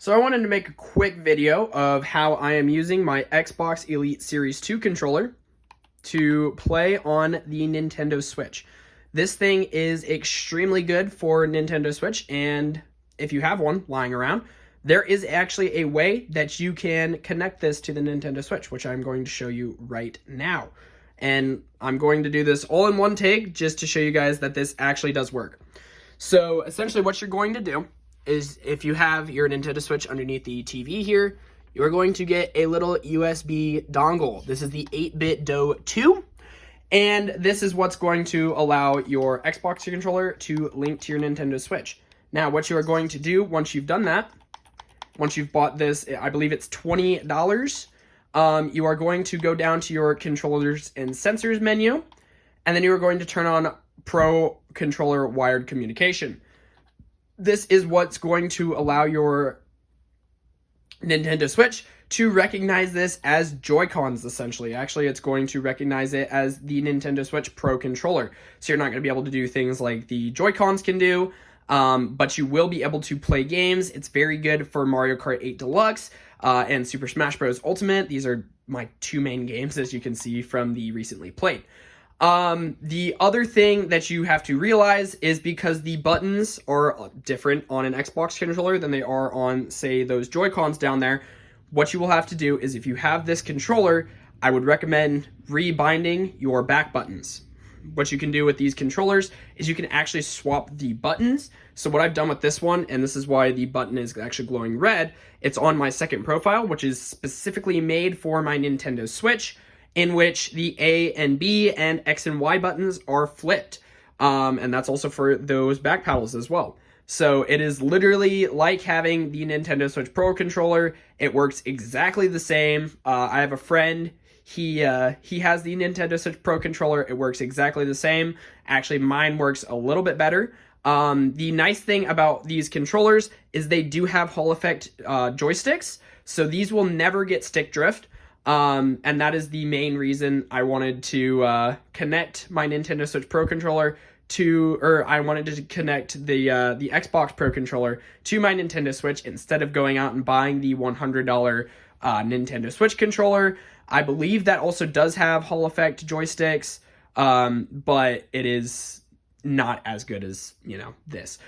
So I wanted to make a quick video of how I am using my Xbox Elite Series 2 controller to play on the Nintendo Switch. This thing is extremely good for Nintendo Switch, and if you have one lying around, there is actually a way that you can connect this to the Nintendo Switch, which I'm going to show you right now. And I'm going to do this all in one take just to show you guys that this actually does work. So essentially what you're going to do is, if you have your Nintendo Switch underneath the TV here, you're going to get a little USB dongle. This is the 8BitDo 2, and this is what's going to allow your Xbox controller to link to your Nintendo Switch. Now, what you are going to do once you've done that, once you've bought this, I believe it's $20, you are going to go down to your controllers and sensors menu, and then you are going to turn on Pro Controller Wired Communication. This is what's going to allow your Nintendo Switch to recognize this as Joy-Cons, essentially. Actually, it's going to recognize it as the Nintendo Switch Pro Controller. So you're not going to be able to do things like the Joy-Cons can do, but you will be able to play games. It's very good for Mario Kart 8 Deluxe and Super Smash Bros. Ultimate. These are my two main games, as you can see from the recently played. The other thing that you have to realize is, because the buttons are different on an Xbox controller than they are on, say, those Joy-Cons down there, what you will have to do is, if you have this controller, I would recommend rebinding your back buttons. What you can do with these controllers is you can actually swap the buttons. So what I've done with this one, and this is why the button is actually glowing red, it's on my second profile, which is specifically made for my Nintendo Switch, in which the A and B and X and Y buttons are flipped. And that's also for those back paddles as well. So it is literally like having the Nintendo Switch Pro controller. It works exactly the same. I have a friend, he has the Nintendo Switch Pro controller. It works exactly the same. Actually, mine works a little bit better. The nice thing about these controllers is they do have Hall Effect joysticks, so these will never get stick drift. And that is the main reason I wanted to connect my Nintendo Switch Pro controller to, or I wanted to connect the Xbox Pro controller to my Nintendo Switch instead of going out and buying the $100 Nintendo Switch controller. I believe that also does have Hall Effect joysticks, but it is not as good as, this.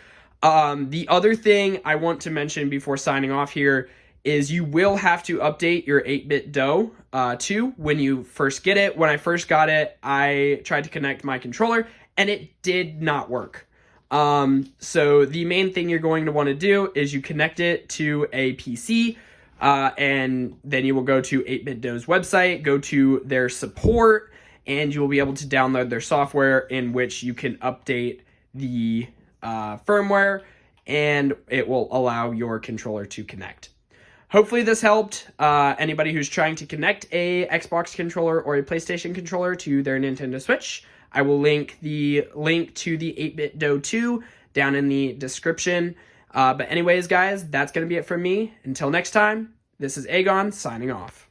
The other thing I want to mention before signing off here is you will have to update your 8BitDo 2 when you first get it. When I first got it, I tried to connect my controller, and it did not work. So the main thing you're going to want to do is you connect it to a PC, and then you will go to 8BitDo's website, go to their support, and you will be able to download their software, in which you can update the firmware, and it will allow your controller to connect. Hopefully this helped anybody who's trying to connect a Xbox controller or a PlayStation controller to their Nintendo Switch. I will link the link to the 8BitDo 2 down in the description. But anyways, guys, that's going to be it from me. Until next time, this is Aegon signing off.